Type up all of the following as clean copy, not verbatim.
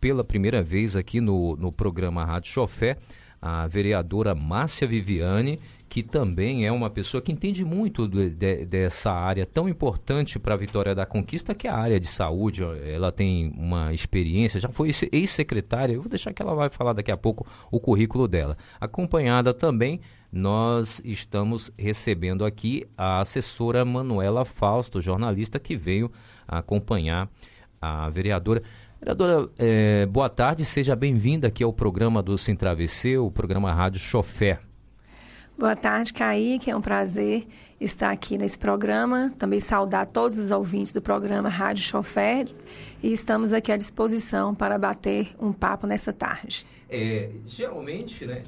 pela primeira vez aqui no programa Rádio Chofé a vereadora Márcia Viviane, que também é uma pessoa que entende muito dessa área tão importante para a Vitória da Conquista, que é a área de saúde. Ela tem uma experiência, já foi ex-secretária, eu vou deixar que ela vai falar daqui a pouco o currículo dela. Acompanhada também, nós estamos recebendo aqui a assessora Manuela Fausto, jornalista que veio acompanhar a vereadora. Vereadora, boa tarde, seja bem-vinda aqui ao programa do Sem Travesseiro, o programa Rádio Chofé. Boa tarde, Kaique, é um prazer estar aqui nesse programa, também saudar todos os ouvintes do programa Rádio Chofé e estamos aqui à disposição para bater um papo nessa tarde. Geralmente, né,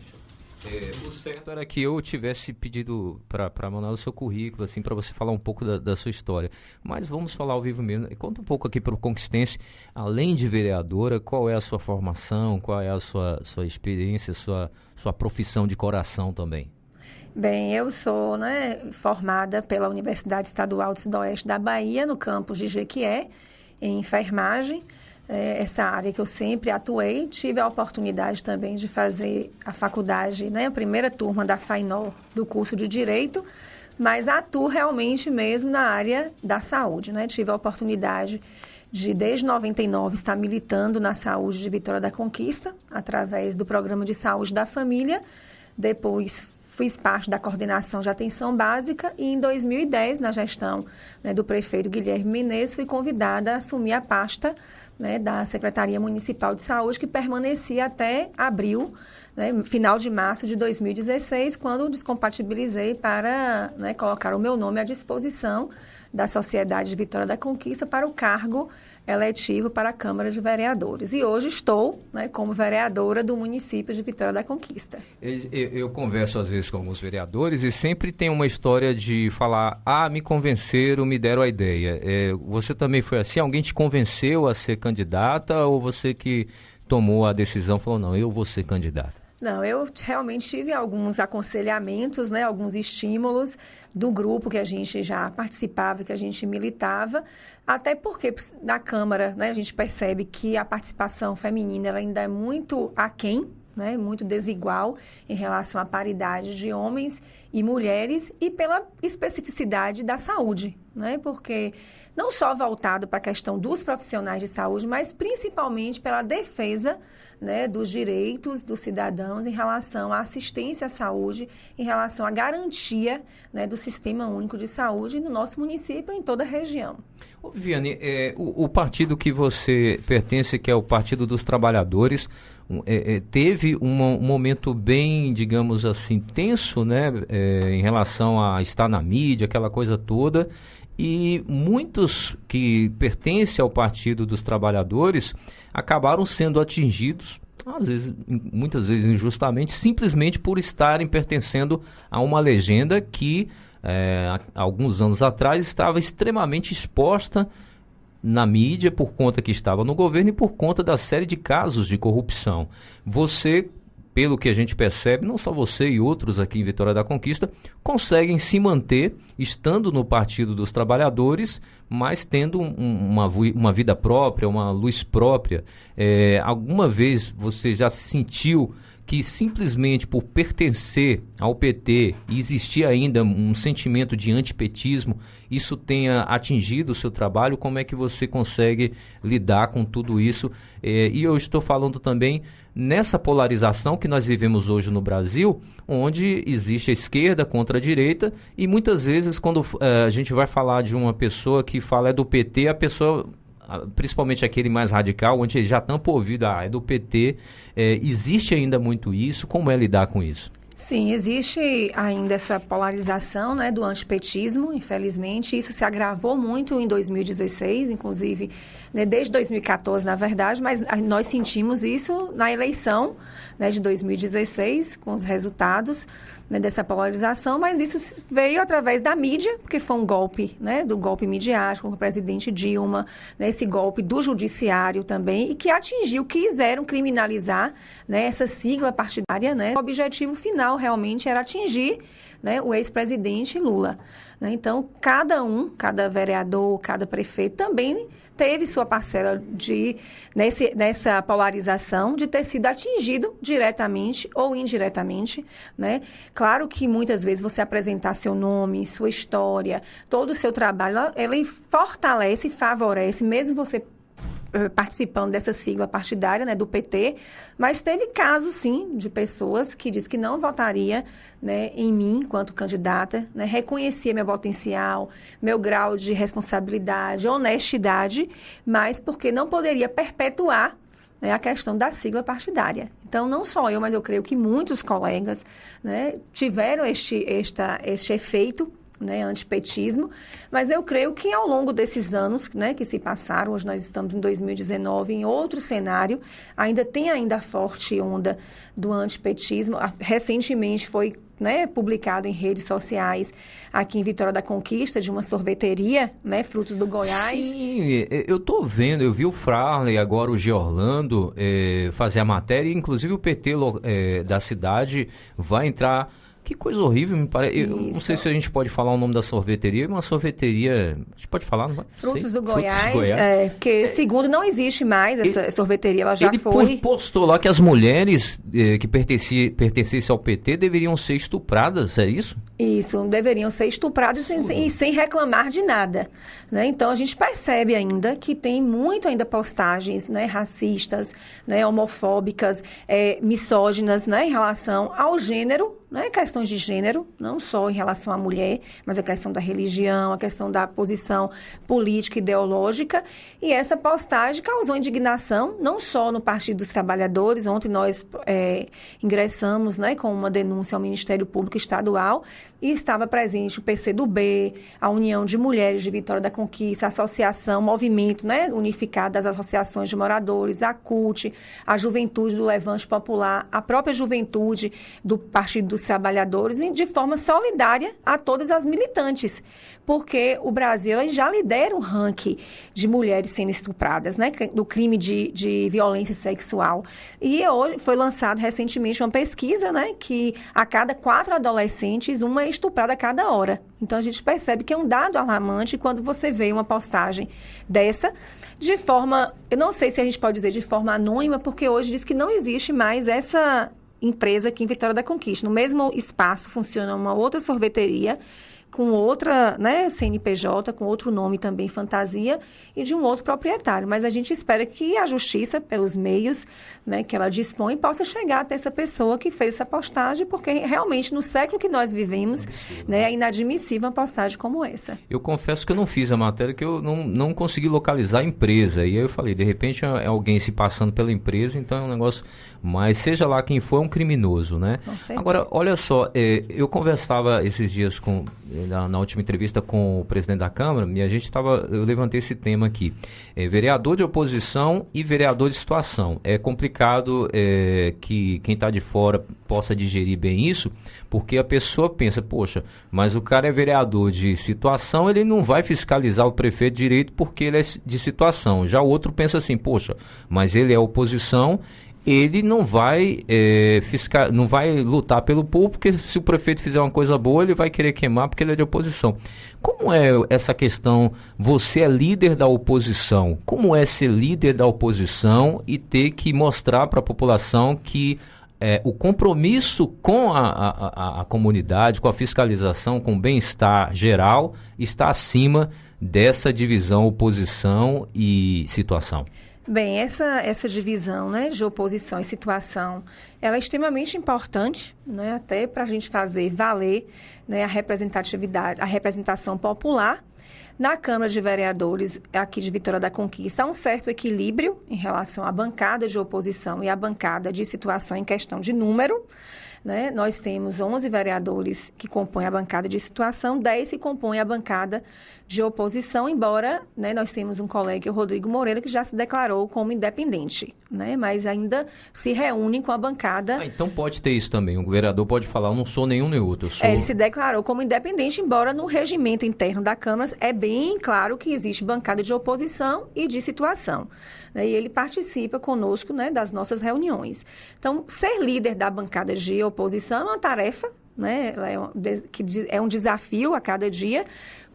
o certo era que eu tivesse pedido para mandar o seu currículo, assim, para você falar um pouco da sua história. Mas vamos falar ao vivo mesmo. Conta um pouco aqui para o conquistense, além de vereadora, qual é a sua formação, qual é a sua experiência, sua profissão de coração também? Bem, eu sou formada pela Universidade Estadual do Sudoeste da Bahia, no campus de Jequié, em enfermagem. Essa área que eu sempre atuei. Tive a oportunidade também de fazer a faculdade, a primeira turma da FAINOL do curso de Direito, mas atuo realmente mesmo na área da saúde. Tive a oportunidade de, desde 99, estar militando na saúde de Vitória da Conquista, através do Programa de Saúde da Família. Depois fiz parte da coordenação de atenção básica e em 2010, na gestão do prefeito Guilherme Menezes, fui convidada a assumir a pasta da Secretaria Municipal de Saúde, que permanecia até abril, final de março de 2016, quando descompatibilizei para colocar o meu nome à disposição da Sociedade de Vitória da Conquista para o cargo eletivo para a Câmara de Vereadores. E hoje estou como vereadora do município de Vitória da Conquista. Eu converso às vezes com alguns vereadores e sempre tem uma história de falar, me convenceram, me deram a ideia. Você também foi assim? Alguém te convenceu a ser candidata ou você que tomou a decisão falou, não, eu vou ser candidata? Não, eu realmente tive alguns aconselhamentos, alguns estímulos do grupo que a gente já participava, que a gente militava, até porque na Câmara a gente percebe que a participação feminina ela ainda é muito aquém, muito desigual em relação à paridade de homens e mulheres e pela especificidade da saúde, porque não só voltado para a questão dos profissionais de saúde, mas principalmente pela defesa dos direitos dos cidadãos em relação à assistência à saúde, em relação à garantia do Sistema Único de Saúde no nosso município e em toda a região. Viviane, o partido que você pertence, que é o Partido dos Trabalhadores, teve um momento bem, digamos assim, tenso, em relação a estar na mídia, aquela coisa toda, e muitos que pertencem ao Partido dos Trabalhadores acabaram sendo atingidos, muitas vezes injustamente, simplesmente por estarem pertencendo a uma legenda que, alguns anos atrás, estava extremamente exposta na mídia por conta que estava no governo e por conta da série de casos de corrupção. Você, pelo que a gente percebe, não só você e outros aqui em Vitória da Conquista, conseguem se manter estando no Partido dos Trabalhadores, mas tendo uma vida própria, uma luz própria. Alguma vez você já se sentiu que simplesmente por pertencer ao PT e existir ainda um sentimento de antipetismo, isso tenha atingido o seu trabalho? Como é que você consegue lidar com tudo isso? E eu estou falando também nessa polarização que nós vivemos hoje no Brasil, onde existe a esquerda contra a direita e muitas vezes quando a gente vai falar de uma pessoa que fala do PT, a pessoa, principalmente aquele mais radical, onde já tampa o ouvido, é do PT, existe ainda muito isso, como é lidar com isso? Sim, existe ainda essa polarização do antipetismo, infelizmente. Isso se agravou muito em 2016, inclusive desde 2014, na verdade, mas nós sentimos isso na eleição de 2016, com os resultados dessa polarização, mas isso veio através da mídia, porque foi um golpe, do golpe midiático com o presidente Dilma, esse golpe do judiciário também, e que atingiu, quiseram criminalizar essa sigla partidária, O objetivo final realmente era atingir o ex-presidente Lula. Então, cada vereador, cada prefeito também teve sua parcela nessa polarização de ter sido atingido diretamente ou indiretamente, né? Claro que muitas vezes você apresentar seu nome, sua história, todo o seu trabalho, ele fortalece e favorece, mesmo você participando dessa sigla partidária, né, do PT, mas teve casos, sim, de pessoas que diz que não votaria, né, em mim enquanto candidata, né, reconhecia meu potencial, meu grau de responsabilidade, honestidade, mas porque não poderia perpetuar, né, a questão da sigla partidária. Então, não só eu, mas eu creio que muitos colegas, né, tiveram este efeito, né, antipetismo, mas eu creio que ao longo desses anos, né, que se passaram, hoje nós estamos em 2019, em outro cenário, tem a forte onda do antipetismo. Recentemente foi, né, publicado em redes sociais aqui em Vitória da Conquista, de uma sorveteria, né, Frutos do Goiás. Sim, eu tô vendo, eu vi o Frarley, agora o Georlando fazer a matéria, e inclusive o PT da cidade vai entrar. Que coisa horrível, me parece. Eu não sei se a gente pode falar o nome da sorveteria. Uma sorveteria... A gente pode falar? Não? Frutos do Goiás. Porque, segundo, não existe mais essa sorveteria. Ela já foi... Ele postou lá que as mulheres que pertencessem ao PT deveriam ser estupradas, é isso? Isso, deveriam ser estupradas e sem reclamar de nada, né? Então, a gente percebe ainda que tem muito ainda postagens, né, racistas, né, homofóbicas, misóginas, né, em relação ao gênero, né, questões de gênero, não só em relação à mulher, mas a questão da religião, a questão da posição política e ideológica. E essa postagem causou indignação, não só no Partido dos Trabalhadores. Ontem nós ingressamos, né, com uma denúncia ao Ministério Público Estadual, e estava presente o PCdoB, a União de Mulheres de Vitória da Conquista, a Associação, Movimento, né, unificado das associações de moradores, a CUT, a Juventude do Levante Popular, a própria Juventude do Partido dos Trabalhadores, de forma solidária a todas as militantes, porque o Brasil já lidera o ranking de mulheres sendo estupradas, né, do crime de violência sexual. E hoje foi lançado recentemente uma pesquisa, né, que a cada 4 adolescentes, uma é estuprada a cada hora. Então, a gente percebe que é um dado alarmante quando você vê uma postagem dessa, de forma, eu não sei se a gente pode dizer de forma anônima, porque hoje diz que não existe mais essa empresa aqui em Vitória da Conquista. No mesmo espaço funciona uma outra sorveteria, com outra, né, CNPJ, com outro nome também, fantasia, e de um outro proprietário. Mas a gente espera que a justiça, pelos meios, né, que ela dispõe, possa chegar até essa pessoa que fez essa postagem, porque realmente no século que nós vivemos, né, é inadmissível uma postagem como essa. Eu confesso que eu não fiz a matéria, que eu não consegui localizar a empresa. E aí eu falei, de repente é alguém se passando pela empresa, então é um negócio... Mas seja lá quem for, é um criminoso, né? Agora, olha só, eu conversava esses dias na última entrevista com o presidente da Câmara, e eu levantei esse tema aqui. Vereador de oposição e vereador de situação. É complicado que quem está de fora possa digerir bem isso, porque a pessoa pensa, poxa, mas o cara é vereador de situação, ele não vai fiscalizar o prefeito direito porque ele é de situação. Já o outro pensa assim, poxa, mas ele é oposição, ele não vai não vai lutar pelo povo, porque se o prefeito fizer uma coisa boa, ele vai querer queimar porque ele é de oposição. Como é essa questão? Você é líder da oposição. Como é ser líder da oposição e ter que mostrar para a população que o compromisso com a comunidade, com a fiscalização, com o bem-estar geral, está acima dessa divisão oposição e situação? Bem, essa divisão, né, de oposição e situação, ela é extremamente importante, né, até para a gente fazer valer, né, a representatividade, a representação popular. Na Câmara de Vereadores, aqui de Vitória da Conquista, há um certo equilíbrio em relação à bancada de oposição e à bancada de situação em questão de número, né? Nós temos 11 vereadores que compõem a bancada de situação, 10 que compõem a bancada de oposição, embora, né, nós temos um colega, o Rodrigo Moreira, que já se declarou como independente, né, mas ainda se reúne com a bancada. Então pode ter isso também, o vereador pode falar, eu não sou nenhum nem outro. Ele se declarou como independente, embora no regimento interno da Câmara é bem claro que existe bancada de oposição e de situação. E ele participa conosco, né, das nossas reuniões. Então, ser líder da bancada de oposição é uma tarefa, né, que é um desafio a cada dia,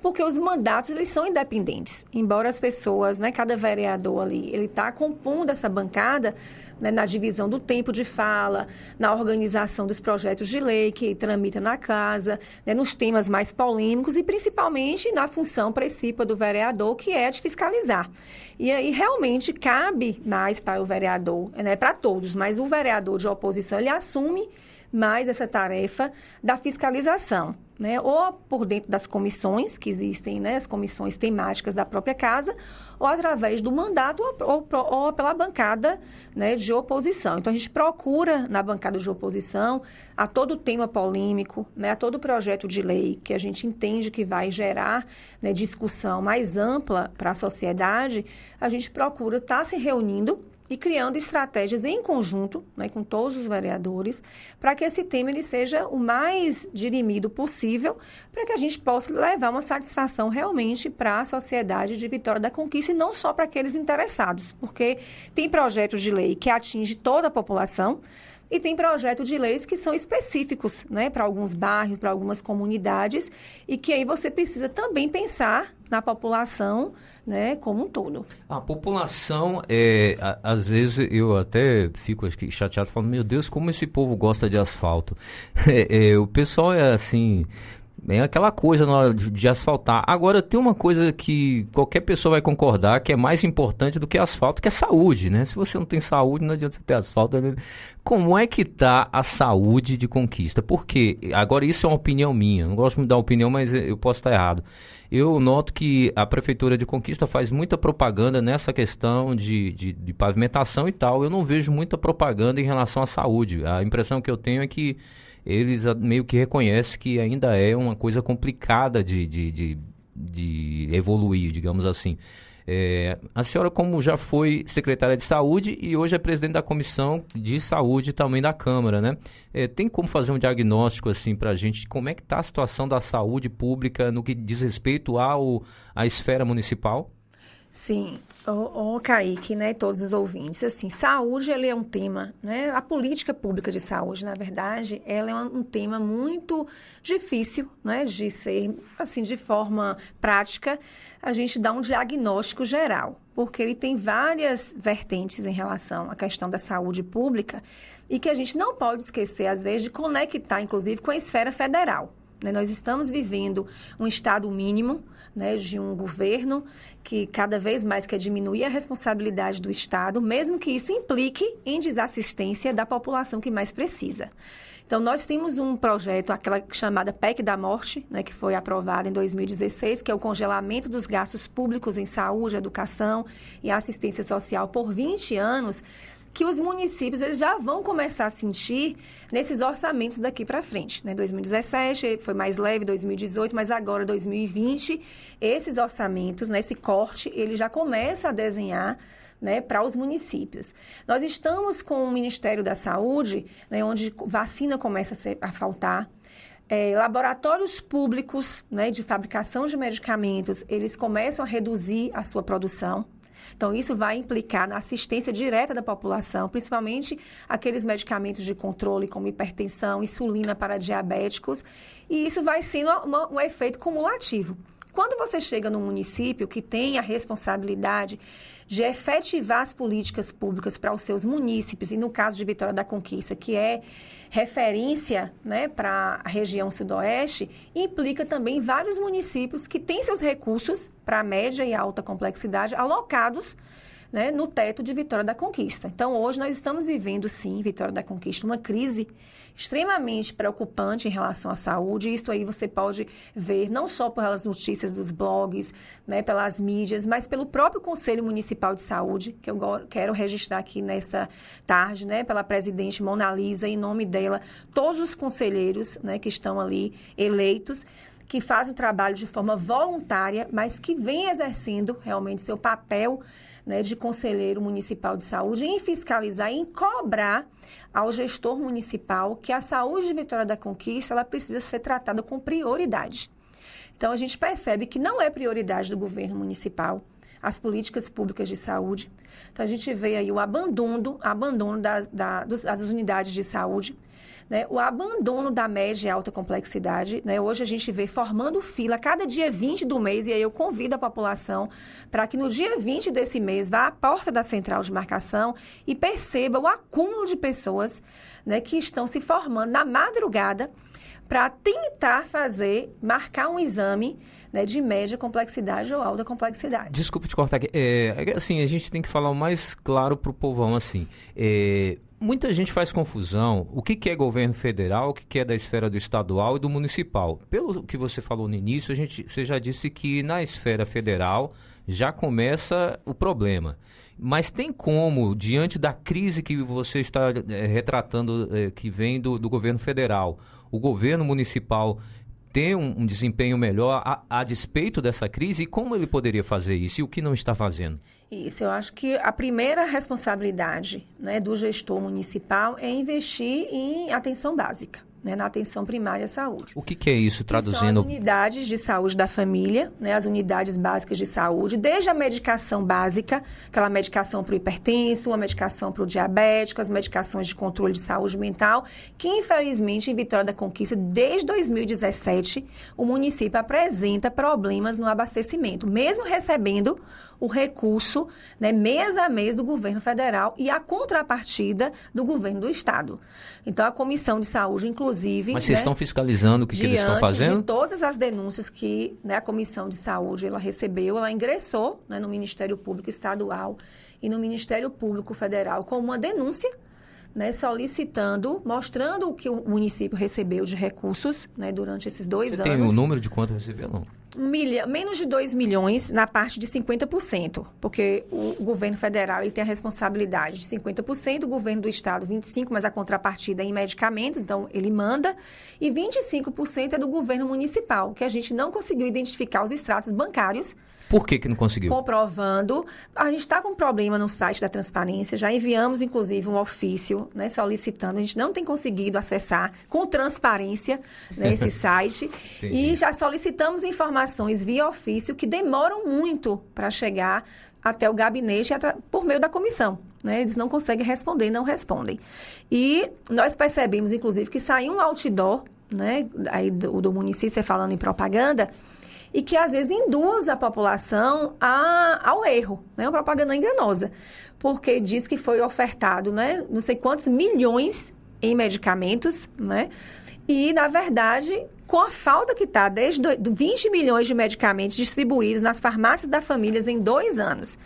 porque os mandatos, eles são independentes. Embora as pessoas, né, cada vereador ali, ele está compondo essa bancada, né, na divisão do tempo de fala, na organização dos projetos de lei que tramita na casa, né, nos temas mais polêmicos e principalmente na função principal do vereador, que é a de fiscalizar. E aí realmente cabe mais para o vereador, né, para todos, mas o vereador de oposição, ele assume mais essa tarefa da fiscalização, né? Ou por dentro das comissões que existem, né? As comissões temáticas da própria casa, ou através do mandato ou pela bancada, né, de oposição. Então, a gente procura, na bancada de oposição, a todo tema polêmico, né, a todo projeto de lei que a gente entende que vai gerar, né, discussão mais ampla para a sociedade, a gente procura estar se reunindo e criando estratégias em conjunto, né, com todos os vereadores, para que esse tema ele seja o mais dirimido possível, para que a gente possa levar uma satisfação realmente para a sociedade de Vitória da Conquista e não só para aqueles interessados, porque tem projetos de lei que atingem toda a população, e tem projetos de leis que são específicos, né, para alguns bairros, para algumas comunidades, e que aí você precisa também pensar na população, né, como um todo. A população, às vezes eu até fico chateado, falando, meu Deus, como esse povo gosta de asfalto. O pessoal é assim... É aquela coisa na hora de asfaltar. Agora, tem uma coisa que qualquer pessoa vai concordar que é mais importante do que asfalto, que é saúde, né? Se você não tem saúde, não adianta você ter asfalto. Né? Como é que está a saúde de Conquista? Porque, agora isso é uma opinião minha, não gosto muito de dar opinião, mas eu posso estar errado. Eu noto que a Prefeitura de Conquista faz muita propaganda nessa questão de pavimentação e tal. Eu não vejo muita propaganda em relação à saúde. A impressão que eu tenho é que eles meio que reconhecem que ainda é uma coisa complicada de evoluir, digamos assim. A senhora, como já foi secretária de saúde e hoje é presidente da Comissão de Saúde também da Câmara, né? Tem como fazer um diagnóstico assim para a gente, como é que está a situação da saúde pública no que diz respeito à esfera municipal? Sim, Kaique, né, todos os ouvintes, assim, saúde, ele é um tema, né, a política pública de saúde, na verdade, ela é um tema muito difícil, né, de ser, assim, de forma prática, a gente dá um diagnóstico geral, porque ele tem várias vertentes em relação à questão da saúde pública e que a gente não pode esquecer, às vezes, de conectar, inclusive, com a esfera federal. Nós estamos vivendo um estado mínimo, né, de um governo que cada vez mais quer diminuir a responsabilidade do Estado, mesmo que isso implique em desassistência da população que mais precisa. Então, nós temos um projeto, aquela chamada PEC da Morte, né, que foi aprovada em 2016, que é o congelamento dos gastos públicos em saúde, educação e assistência social por 20 anos, que os municípios eles já vão começar a sentir nesses orçamentos daqui para frente. Né? 2017 foi mais leve, 2018, mas agora 2020, esses orçamentos, né, esse corte, ele já começa a desenhar, né, para os municípios. Nós estamos com o Ministério da Saúde, né, onde vacina começa a faltar. Laboratórios públicos, né, de fabricação de medicamentos, eles começam a reduzir a sua produção. Então, isso vai implicar na assistência direta da população, principalmente aqueles medicamentos de controle, como hipertensão, insulina para diabéticos, e isso vai sendo um efeito cumulativo. Quando você chega num município que tem a responsabilidade de efetivar as políticas públicas para os seus munícipes, e no caso de Vitória da Conquista, que é referência, né, para a região sudoeste, implica também vários municípios que têm seus recursos para média e alta complexidade alocados, né, no teto de Vitória da Conquista. Então, hoje nós estamos vivendo, sim, Vitória da Conquista, uma crise extremamente preocupante em relação à saúde. Isso aí você pode ver não só pelas notícias dos blogs, né, pelas mídias, mas pelo próprio Conselho Municipal de Saúde, que eu quero registrar aqui nesta tarde, né, pela presidente Mona Lisa, em nome dela, todos os conselheiros, né, que estão ali eleitos, que fazem o trabalho de forma voluntária, mas que vem exercendo realmente seu papel, né, de conselheiro municipal de saúde, em fiscalizar e em cobrar ao gestor municipal que a saúde de Vitória da Conquista ela precisa ser tratada com prioridade. Então, a gente percebe que não é prioridade do governo municipal as políticas públicas de saúde. Então, a gente vê aí o abandono das unidades de saúde, né? O abandono da média e alta complexidade, né? Hoje a gente vê formando fila cada dia 20 do mês, e aí eu convido a população para que no dia 20 desse mês vá à porta da central de marcação e perceba o acúmulo de pessoas, né, que estão se formando na madrugada para tentar marcar um exame, né, de média complexidade ou alta complexidade. Desculpa te cortar aqui. Assim, a gente tem que falar o mais claro para o povão, assim. Muita gente faz confusão. O que é governo federal, o que é da esfera do estadual e do municipal. Pelo que você falou no início, você já disse que na esfera federal já começa o problema. Mas tem como, diante da crise que você está retratando, que vem do governo federal, o governo municipal ter um desempenho melhor a despeito dessa crise? E como ele poderia fazer isso? E o que não está fazendo? Isso, eu acho que a primeira responsabilidade, né, do gestor municipal é investir em atenção básica, né, na atenção primária à saúde. O que é isso, traduzindo? Que são as unidades de saúde da família, né, as unidades básicas de saúde, desde a medicação básica, aquela medicação para o hipertenso, uma medicação para o diabético, as medicações de controle de saúde mental, que infelizmente em Vitória da Conquista, desde 2017, o município apresenta problemas no abastecimento, mesmo recebendo o recurso, né, mês a mês do governo federal e a contrapartida do governo do estado. Então, a Comissão de Saúde, inclusive... Mas vocês, né, estão fiscalizando o que eles estão fazendo? Diante de todas as denúncias que, né, a Comissão de Saúde ela recebeu, ela ingressou, né, no Ministério Público Estadual e no Ministério Público Federal com uma denúncia, né, solicitando, mostrando o que o município recebeu de recursos, né, durante esses 2 anos. Você tem o número de quanto recebeu, não? Menos de 2 milhões na parte de 50%, porque o governo federal ele tem a responsabilidade de 50%, o governo do estado 25%, mas a contrapartida é em medicamentos, então ele manda, e 25% é do governo municipal, que a gente não conseguiu identificar os extratos bancários. Por que não conseguiu? Comprovando. A gente está com um problema no site da transparência, já enviamos, inclusive, um ofício, né, solicitando. A gente não tem conseguido acessar com transparência, né, esse site. E já solicitamos informações via ofício que demoram muito para chegar até o gabinete por meio da comissão. Né? Eles não conseguem responder, não respondem. E nós percebemos, inclusive, que saiu um outdoor, né, aí do município, falando em propaganda, e que, às vezes, induz a população ao erro, né? Uma propaganda enganosa, porque diz que foi ofertado, né, não sei quantos milhões em medicamentos, né? E, na verdade, com a falta que está, desde 20 milhões de medicamentos distribuídos nas farmácias da família em 2 anos.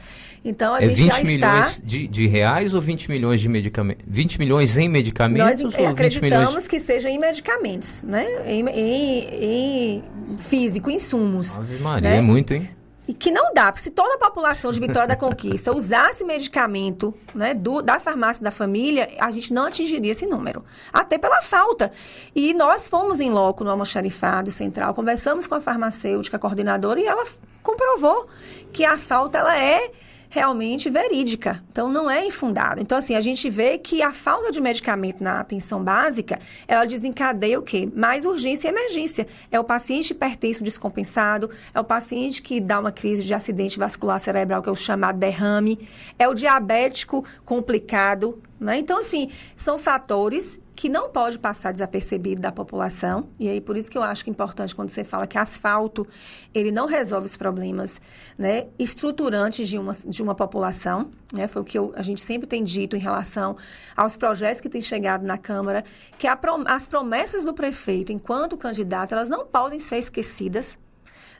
Então, a gente já está... 20 milhões de reais ou 20 milhões de medicamentos? 20 milhões em medicamentos? Nós ou acreditamos que seja em medicamentos, né? Em físico, insumos. Ave Maria, né? É muito, hein? E que não dá, porque se toda a população de Vitória da Conquista usasse medicamento, né, da farmácia da família, a gente não atingiria esse número. Até pela falta. E nós fomos em loco no almoxarifado central, conversamos com a farmacêutica coordenadora e ela comprovou que a falta ela é realmente verídica. Então, não é infundado. Então, assim, a gente vê que a falta de medicamento na atenção básica, ela desencadeia o quê? Mais urgência e emergência. É o paciente hipertenso descompensado, é o paciente que dá uma crise de acidente vascular cerebral, que é o chamado derrame, é o diabético complicado, né? Então, assim, são fatores que não pode passar desapercebido da população, e aí por isso que eu acho que é importante quando você fala que asfalto, ele não resolve os problemas, né, estruturantes de uma população, né, foi o que a gente sempre tem dito em relação aos projetos que têm chegado na Câmara, que as promessas do prefeito, enquanto candidato, elas não podem ser esquecidas,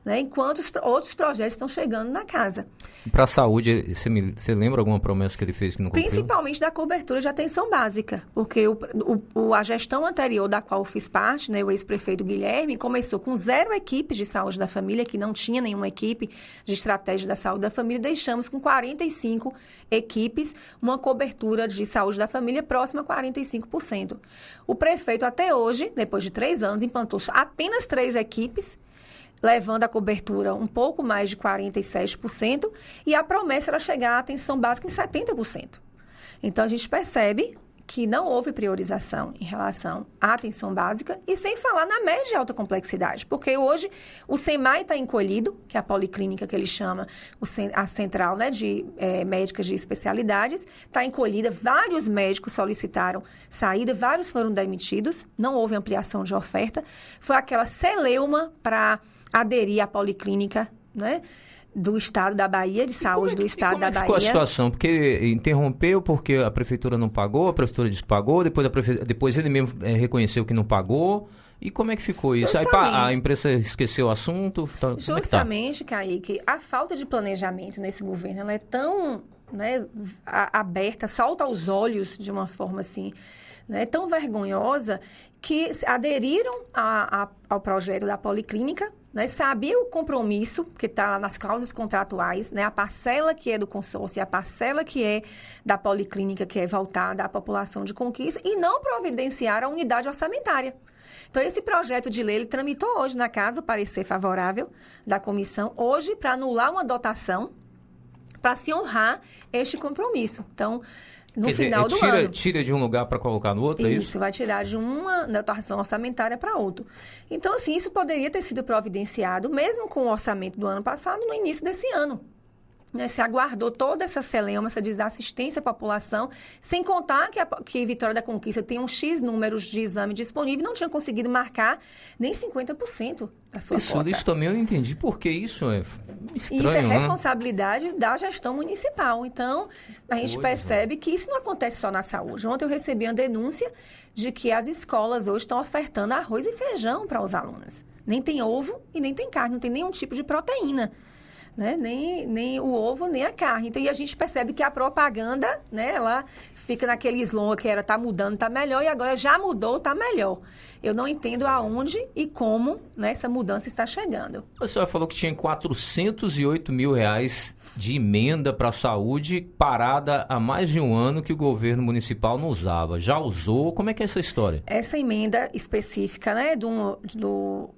né, enquanto outros projetos estão chegando na casa. Para a saúde, você lembra alguma promessa que ele fez que não cumpriu? Principalmente da cobertura de atenção básica, porque a gestão anterior da qual eu fiz parte, né, o ex-prefeito Guilherme, começou com 0 equipes de saúde da família, que não tinha nenhuma equipe de estratégia da saúde da família, deixamos com 45 equipes, uma cobertura de saúde da família próxima a 45%. O prefeito até hoje, depois de 3 anos, implantou apenas 3 equipes, levando a cobertura um pouco mais de 47%, e a promessa era chegar à atenção básica em 70%. Então, a gente percebe que não houve priorização em relação à atenção básica e sem falar na média de alta complexidade, porque hoje o SEMAI está encolhido, que é a policlínica que ele chama, a central, né, de médicas de especialidades, está encolhida, vários médicos solicitaram saída, vários foram demitidos, não houve ampliação de oferta, foi aquela celeuma para aderir à policlínica, né, do Estado da Bahia, de saúde do Estado da Bahia. Como ficou a situação? Porque interrompeu porque a prefeitura não pagou, a prefeitura disse que pagou, depois ele mesmo reconheceu que não pagou. E como é que ficou isso? Aí a imprensa esqueceu o assunto? Justamente, Kaique, a falta de planejamento nesse governo ela é tão, né, aberta, salta aos olhos de uma forma assim, né, tão vergonhosa, que aderiram ao projeto da policlínica, né, sabia o compromisso, que está nas cláusulas contratuais, né, a parcela que é do consórcio e a parcela que é da policlínica, que é voltada à população de Conquista, e não providenciaram a unidade orçamentária. Então, esse projeto de lei, ele tramitou hoje na casa, o parecer favorável da comissão, hoje para anular uma dotação, para se honrar este compromisso. Então, no final do ano. Tira de um lugar para colocar no outro, é isso? Isso, vai tirar de uma dotação orçamentária para outra. Então, assim, isso poderia ter sido providenciado, mesmo com o orçamento do ano passado, no início desse ano. Né, se aguardou toda essa celeuma, essa desassistência à população, sem contar que Vitória da Conquista tem um X números de exame disponível e não tinha conseguido marcar nem 50% da sua cota. Isso também eu não entendi, porque isso é estranho, isso é né? responsabilidade da gestão municipal. Então, a gente percebe que isso não acontece só na saúde. Ontem eu recebi uma denúncia de que as escolas hoje estão ofertando arroz e feijão para os alunos. Nem tem ovo e nem tem carne, não tem nenhum tipo de proteína. Né? Nem o ovo, nem a carne. Então, e a gente percebe que a propaganda, né, ela fica naquele slogan que era tá mudando, tá melhor, e agora já mudou, tá melhor. Eu não entendo aonde e como, né, essa mudança está chegando. A senhora falou que tinha 408 mil reais de emenda para a saúde parada há mais de um ano que o governo municipal não usava. Já usou? Como é que é essa história? Essa emenda específica, né, do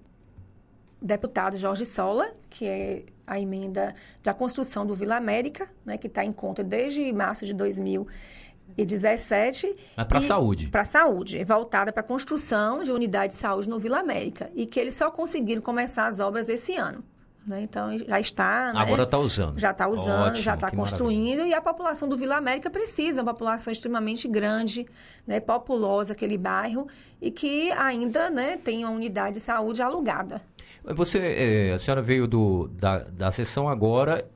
deputado Jorge Sola, que é a emenda da construção do Vila América, né, que está em conta desde março de 2017. Mas para a saúde. Para a saúde, voltada para a construção de unidade de saúde no Vila América. E que eles só conseguiram começar as obras esse ano. Né? Então, já está... Agora está usando. Já está usando, Ótimo, já está construindo. Maravilha. E a população do Vila América precisa, uma população extremamente grande, né, populosa, aquele bairro, e que ainda, né, tem uma unidade de saúde alugada. A senhora veio da sessão agora,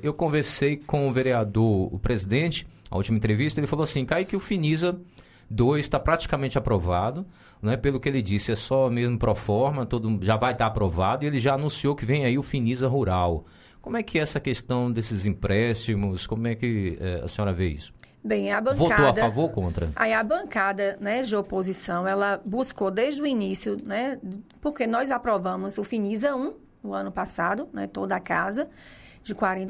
eu conversei com o vereador, o presidente, a última entrevista, ele falou assim, Kaique, que o Finisa 2 está praticamente aprovado, né? Pelo que ele disse, é só mesmo pro forma, já vai estar aprovado, e ele já anunciou que vem aí o Finisa Rural. Como é que é essa questão desses empréstimos, como é que a senhora vê isso? Bem, a bancada... Votou a favor ou contra? Aí a bancada, né, de oposição, ela buscou desde o início, né, porque nós aprovamos o Finisa 1 no ano passado, né, toda a casa,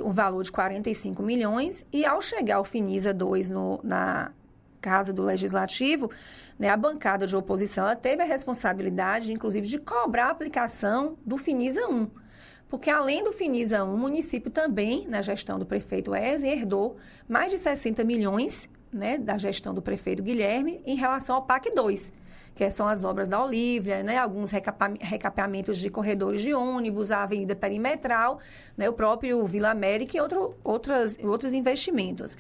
um valor de 45 milhões, e ao chegar o Finisa 2 na Casa do Legislativo, né, a bancada de oposição ela teve a responsabilidade, inclusive, de cobrar a aplicação do Finisa 1. Porque, além do Finisa 1, o município também, na gestão do prefeito Wesley, herdou mais de 60 milhões, né, da gestão do prefeito Guilherme em relação ao PAC 2, que são as obras da Olívia, né, alguns recapeamentos de corredores de ônibus, a Avenida Perimetral, né, o próprio Vila América e outros investimentos.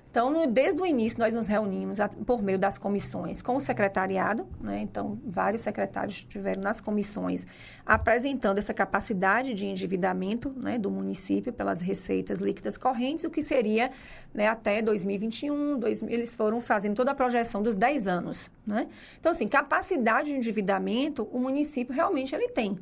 Então, desde o início, nós nos reunimos por meio das comissões com o secretariado, né? Então, vários secretários estiveram nas comissões apresentando essa capacidade de endividamento, né, do município pelas receitas líquidas correntes, o que seria, né, até 2021, eles foram fazendo toda a projeção dos 10 anos. Né? Então, assim, capacidade de endividamento o município realmente ele tem.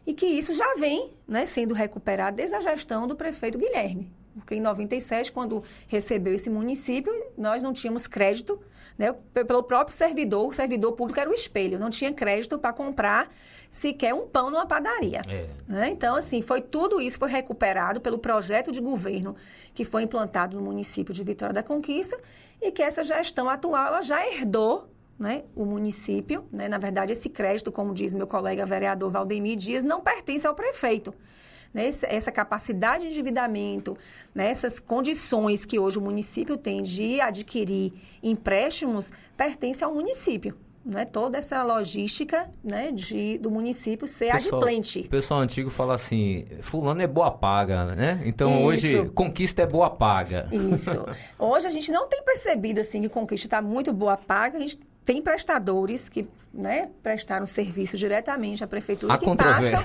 E que isso já vem, né, sendo recuperado desde a gestão do prefeito Guilherme. Porque em 97, quando recebeu esse município, nós não tínhamos crédito, né, pelo próprio servidor, o servidor público era o espelho, não tinha crédito para comprar sequer um pão numa padaria. Né? Então, assim, tudo isso foi recuperado pelo projeto de governo que foi implantado no município de Vitória da Conquista e que essa gestão atual ela já herdou, né, o município. Né? Na verdade, esse crédito, como diz meu colega vereador Valdemir Dias, não pertence ao prefeito. né, essa capacidade de endividamento, né, essas condições que hoje o município tem de adquirir empréstimos, pertence ao município. Né, toda essa logística, né, do município ser adimplente. O pessoal antigo fala assim, fulano é boa paga, né? Então Isso. Hoje Conquista é boa paga. Isso. Hoje a gente não tem percebido assim que Conquista está muito boa paga. A gente tem prestadores que, né, prestaram serviço diretamente à prefeitura que passam,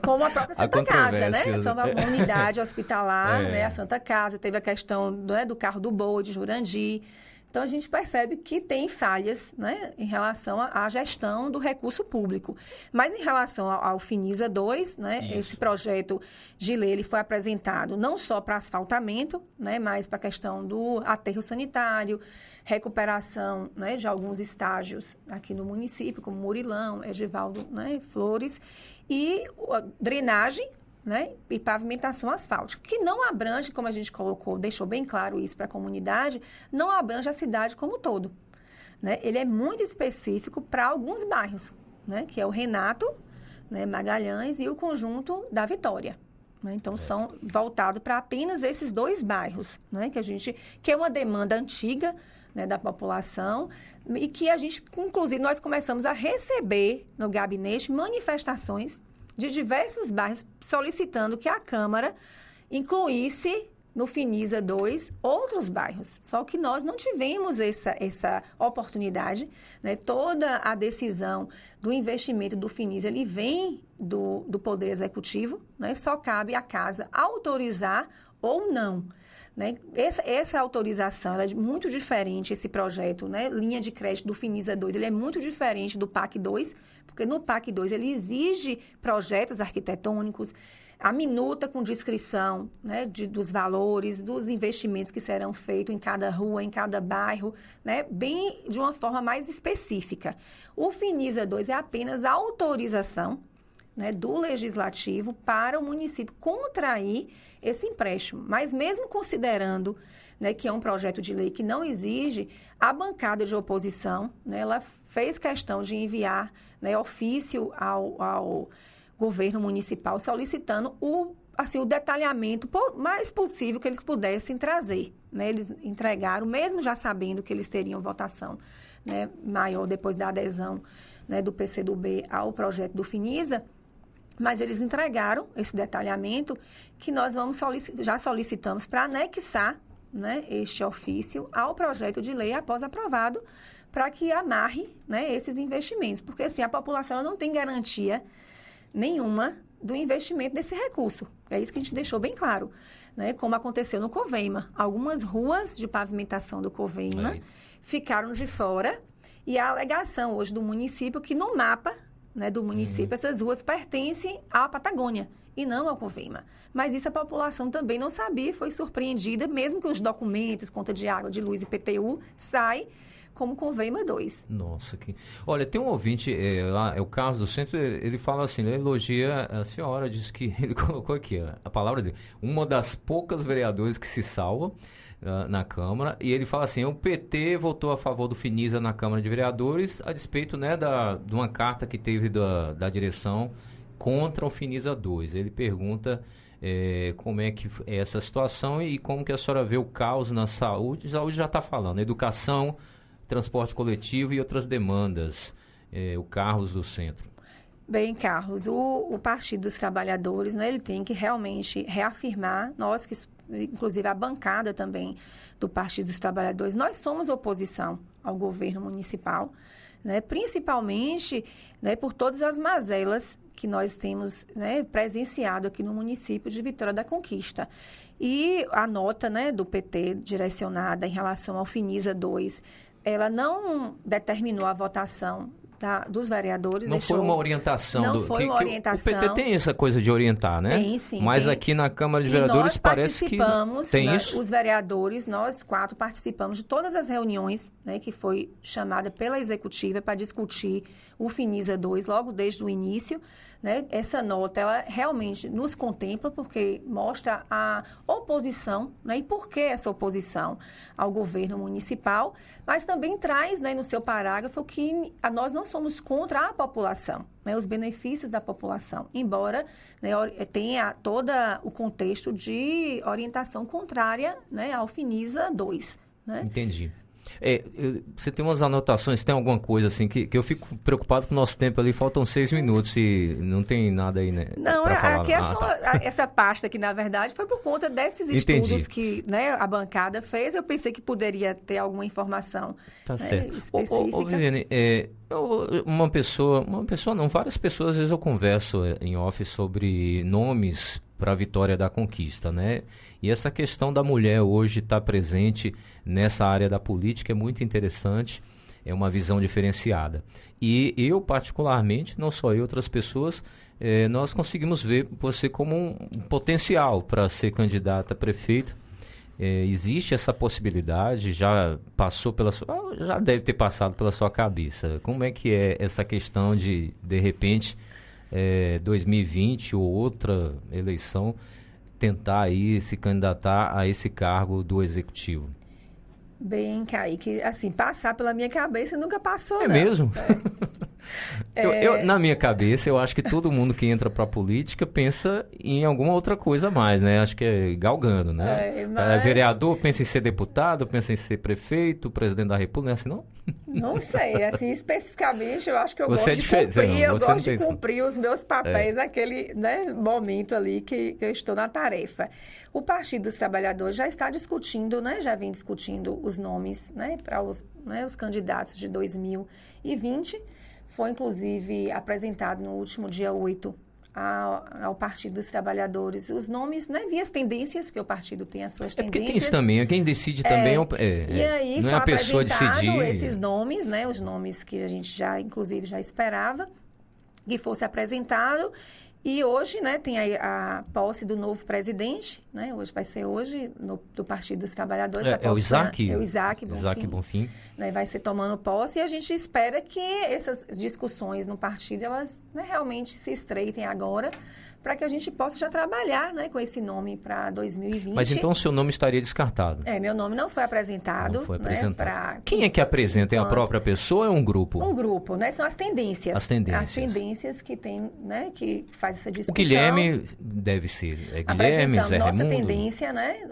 como a própria Santa Casa, né? Então, uma unidade hospitalar, né, a Santa Casa, teve a questão, né, do carro do boi de Jurandir. Então, a gente percebe que tem falhas, né, em relação à gestão do recurso público. Mas, em relação ao Finisa 2, né, esse projeto de lei ele foi apresentado não só para asfaltamento, né, mas para a questão do aterro sanitário, recuperação, né, de alguns estágios aqui no município, como Murilão, Edivaldo, né, Flores, e drenagem, né, e pavimentação asfáltica, que não abrange, como a gente colocou, deixou bem claro isso para a comunidade, não abrange a cidade como um todo. Né? Ele é muito específico para alguns bairros, né, que é o Renato, né, Magalhães e o conjunto da Vitória. Né? Então, são voltados para apenas esses 2 bairros, né, que é uma demanda antiga, né, da população e que a gente, inclusive, nós começamos a receber no gabinete manifestações de diversos bairros solicitando que a Câmara incluísse no Finisa 2 outros bairros. Só que nós não tivemos essa oportunidade. Né? Toda a decisão do investimento do Finisa ele vem do Poder Executivo, né? Só cabe à Casa autorizar ou não. Né? Essa autorização ela é muito diferente, esse projeto, né? Linha de crédito do Finisa 2, ele é muito diferente do PAC 2, porque no PAC 2 ele exige projetos arquitetônicos, a minuta com descrição, né, dos valores, dos investimentos que serão feitos em cada rua, em cada bairro, né, bem de uma forma mais específica. O Finisa 2 é apenas a autorização, né, do Legislativo para o município contrair esse empréstimo. Mas mesmo considerando, né, que é um projeto de lei que não exige, a bancada de oposição, né, ela fez questão de enviar, né, ofício ao governo municipal solicitando o detalhamento mais possível que eles pudessem trazer. Né? Eles entregaram, mesmo já sabendo que eles teriam votação, né, maior depois da adesão, né, do PCdoB ao projeto do Finisa, mas eles entregaram esse detalhamento que nós já solicitamos para anexar, né, este ofício ao projeto de lei após aprovado, para que amarre, né, esses investimentos. Porque assim, a população ela não tem garantia nenhuma do investimento desse recurso. É isso que a gente deixou bem claro, né? Como aconteceu no Coveima. Algumas ruas de pavimentação do Coveima ficaram de fora e a alegação hoje do município que no mapa, né, do município essas ruas pertencem à Patagônia e não ao Coveima. Mas isso a população também não sabia, foi surpreendida, mesmo que os documentos, conta de água, de luz e PTU, saem como Conveima 2. Nossa, que... Olha, tem um ouvinte, lá, é o Carlos do Centro, ele fala assim, ele elogia a senhora, diz que ele colocou aqui a palavra dele, uma das poucas vereadores que se salva na Câmara, e ele fala assim, o PT votou a favor do Finisa na Câmara de Vereadores, a despeito, né, de uma carta que teve da direção contra o Finisa 2. Ele pergunta como é que é essa situação e como que a senhora vê o caos na saúde. Saúde já está falando, educação, transporte coletivo e outras demandas. O Carlos do Centro. Bem, Carlos, o Partido dos Trabalhadores, né, ele tem que realmente reafirmar, nós que, inclusive a bancada também do Partido dos Trabalhadores, nós somos oposição ao governo municipal, né, principalmente, né, por todas as mazelas que nós temos, né, presenciado aqui no município de Vitória da Conquista. E a nota, né, do PT direcionada em relação ao Finisa 2, ela não determinou a votação dos vereadores. Não foi uma orientação. Não foi uma orientação. O PT tem essa coisa de orientar, né? Tem, sim. Mas aqui na Câmara de Vereadores parece que tem isso. Os vereadores, nós 4 participamos de todas as reuniões, né, que foi chamada pela Executiva para discutir o Finisa 2 logo desde o início. Né? Essa nota, ela realmente nos contempla porque mostra a oposição, né? E por que essa oposição ao governo municipal, mas também traz, né, no seu parágrafo que nós não somos contra a população, né, os benefícios da população, embora, né, tenha todo o contexto de orientação contrária, né, ao FINISA 2. Né? Entendi. Você tem umas anotações, tem alguma coisa assim que eu fico preocupado com o nosso tempo ali, faltam 6 minutos e não tem nada aí, né? Não, aqui essa pasta aqui, na verdade, foi por conta desses estudos que, né, a bancada fez. Eu pensei que poderia ter alguma informação, tá, né, certo. específica. Viviane, várias pessoas, às vezes eu converso em off sobre nomes para a vitória da conquista, né? E essa questão da mulher hoje estar presente nessa área da política é muito interessante, é uma visão diferenciada. E eu, particularmente, não só eu, outras pessoas, nós conseguimos ver você como um potencial para ser candidata a prefeita. Existe essa possibilidade? Já deve ter passado pela sua cabeça. Como é que é essa questão de repente, 2020 ou outra eleição, tentar aí se candidatar a esse cargo do executivo? Bem, Kaique, assim, passar pela minha cabeça nunca passou, não. Mesmo? Na minha cabeça, eu acho que todo mundo que entra para a política pensa em alguma outra coisa a mais, né? Acho que é galgando, né? Vereador pensa em ser deputado, pensa em ser prefeito, presidente da República, não é assim, não? Não sei, assim, especificamente, eu acho que eu gosto de cumprir os meus papéis naquele, né, momento ali que eu estou na tarefa. O Partido dos Trabalhadores já está discutindo, né, já vem discutindo os nomes, né, para os candidatos de 2020. Foi, inclusive, apresentado no último dia 8 ao Partido dos Trabalhadores os nomes, né, via as tendências, porque o partido tem as suas tendências. Porque tem isso também, quem decide também e aí não foi é a pessoa decidir. Esses nomes, né, os nomes que a gente inclusive, já esperava que fosse apresentado. E hoje, né, tem a posse do novo presidente, né, vai ser hoje, do Partido dos Trabalhadores. O Isaac? É o Isaac Bonfim. Né, vai ser tomando posse e a gente espera que essas discussões no partido, elas, né, realmente se estreitem agora, para que a gente possa já trabalhar, né, com esse nome para 2020. Mas então o seu nome estaria descartado? Meu nome não foi apresentado. Não foi apresentado. Né, quem é que apresenta? É a própria pessoa ou é um grupo? Um grupo, né? São as tendências. As tendências. As tendências que tem, né, que faz essa discussão. O Guilherme deve ser. É Guilherme, Zé Raimundo? Nossa tendência, né?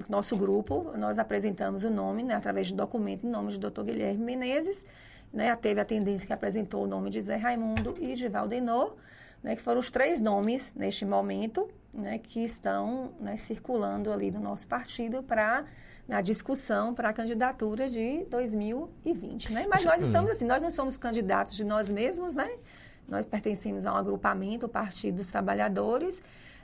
Nosso grupo, nós apresentamos o nome, né, através de documento, o nome de Dr. Guilherme Menezes. Né, teve a tendência que apresentou o nome de Zé Raimundo e de Valdenor, né, que foram os 3 nomes, neste momento, né, que estão, né, circulando ali no nosso partido na discussão para a candidatura de 2020. Né? Mas nós estamos assim, nós não somos candidatos de nós mesmos, né? Nós pertencemos a um agrupamento, o Partido dos Trabalhadores,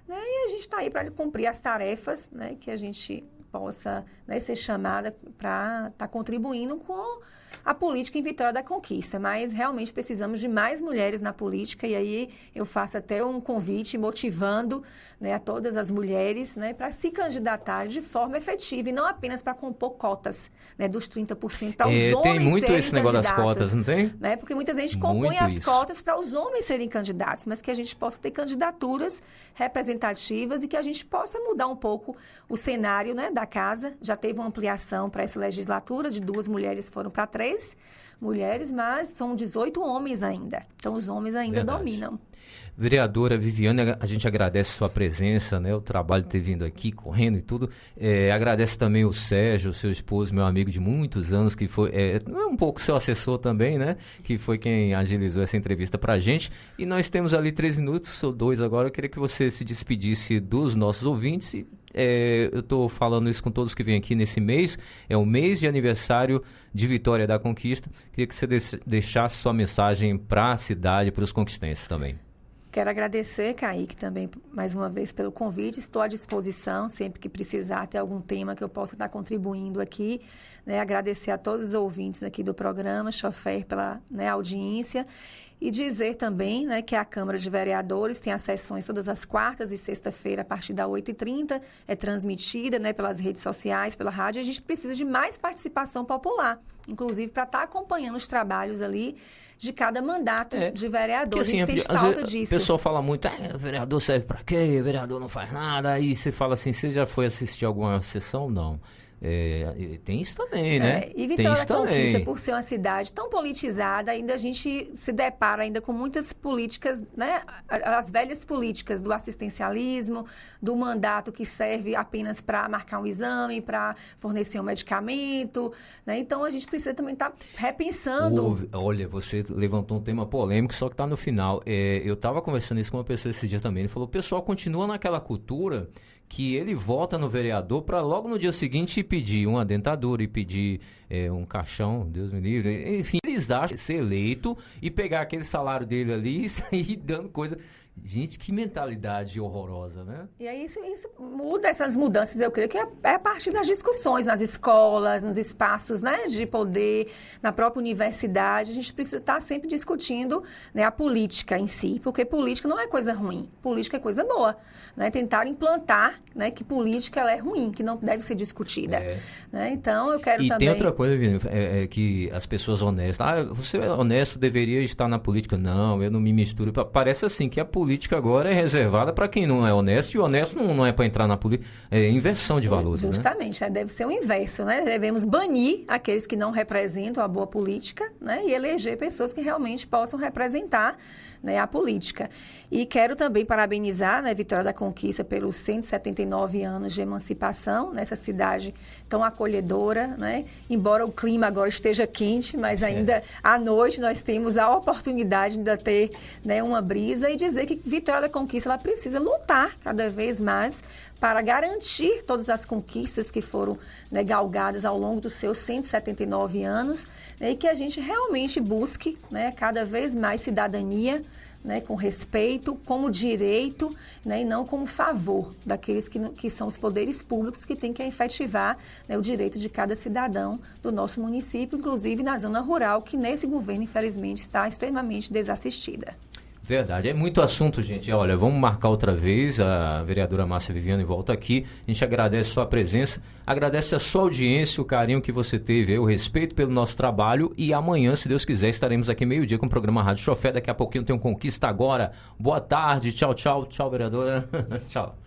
né, e a gente está aí para cumprir as tarefas, né, que a gente possa, né, ser chamada para estar contribuindo com a política em Vitória da Conquista, mas realmente precisamos de mais mulheres na política e aí eu faço até um convite motivando, né, a todas as mulheres, né, para se candidatar de forma efetiva e não apenas para compor cotas, né, dos 30% para os homens serem candidatos. Tem muito esse negócio das cotas, não tem? Né, porque muita gente compõe as cotas para os homens serem candidatos, mas que a gente possa ter candidaturas representativas e que a gente possa mudar um pouco o cenário, né, da casa. Já teve uma ampliação para essa legislatura, de 2 mulheres foram para 3 mulheres, mas são 18 homens ainda. Então, os homens ainda dominam. Vereadora Viviane, a gente agradece a sua presença, né, o trabalho de ter vindo aqui, correndo e tudo. Agradece também o Sérgio, seu esposo, meu amigo de muitos anos, que foi um pouco seu assessor também, né, que foi quem agilizou essa entrevista pra gente. E nós temos ali 3 minutos, ou 2 agora. Eu queria que você se despedisse dos nossos ouvintes. Eu estou falando isso com todos que vêm aqui nesse mês. É o mês de aniversário de Vitória da Conquista. Queria que você deixasse sua mensagem para a cidade, para os conquistenses também. Quero agradecer, Kaique, também mais uma vez pelo convite. Estou à disposição, sempre que precisar ter algum tema que eu possa estar contribuindo aqui. Né? Agradecer a todos os ouvintes aqui do programa, chofer, pela, né, audiência. E dizer também, né, que a Câmara de Vereadores tem as sessões todas as quartas e sexta-feira, a partir das 8h30. É transmitida, né, pelas redes sociais, pela rádio. E a gente precisa de mais participação popular, inclusive para estar acompanhando os trabalhos ali de cada mandato de vereador. Porque, assim, a gente sente falta disso. O pessoal fala muito, vereador serve para quê? Vereador não faz nada. Aí você fala assim, você já foi assistir alguma sessão? Não. Tem isso também, né? E Vitória da Conquista, por ser uma cidade tão politizada, ainda a gente se depara ainda com muitas políticas, né? As velhas políticas do assistencialismo, do mandato que serve apenas para marcar um exame, para fornecer um medicamento, né? Então, a gente precisa também estar repensando. Olha, você levantou um tema polêmico, só que está no final. Eu estava conversando isso com uma pessoa esse dia também. Ele falou, o pessoal continua naquela cultura que ele vota no vereador para logo no dia seguinte pedir uma dentadura e pedir um caixão, Deus me livre. Enfim, eles acham ser eleito e pegar aquele salário dele ali e sair dando coisa. Gente, que mentalidade horrorosa, né? E aí isso muda, essas mudanças, eu creio que é a partir das discussões nas escolas, nos espaços, né, de poder, na própria universidade. A gente precisa estar sempre discutindo, né, a política em si, porque política não é coisa ruim, política é coisa boa. Né? Tentar implantar, né, que política ela é ruim, que não deve ser discutida. Né? Então, eu quero também... E tem outra coisa, Vini, que as pessoas honestas... você é honesto, deveria estar na política. Não, eu não me misturo. Parece assim que a política agora é reservada para quem não é honesto, e o honesto não é para entrar na política. É inversão de valores, justamente, né? Deve ser o inverso, né? Devemos banir aqueles que não representam a boa política, né? E eleger pessoas que realmente possam representar, né, a política. E quero também parabenizar, né, Vitória da Conquista pelos 179 anos de emancipação nessa cidade tão acolhedora, né? Embora o clima agora esteja quente, mas ainda à noite nós temos a oportunidade de ter, né, uma brisa, e dizer que Vitória da Conquista ela precisa lutar cada vez mais para garantir todas as conquistas que foram, né, galgadas ao longo dos seus 179 anos, né, e que a gente realmente busque, né, cada vez mais cidadania, né, com respeito, como direito, né, e não como favor daqueles que são os poderes públicos que têm que efetivar, né, o direito de cada cidadão do nosso município, inclusive na zona rural, que nesse governo, infelizmente, está extremamente desassistida. Verdade, é muito assunto, gente. Olha, vamos marcar outra vez, a vereadora Márcia Viviane volta aqui. A gente agradece a sua presença, agradece a sua audiência, o carinho que você teve, o respeito pelo nosso trabalho, e amanhã, se Deus quiser, estaremos aqui meio-dia com o programa Rádio Chofé. Daqui a pouquinho tem um Conquista Agora. Boa tarde, tchau, tchau, tchau, vereadora. Tchau.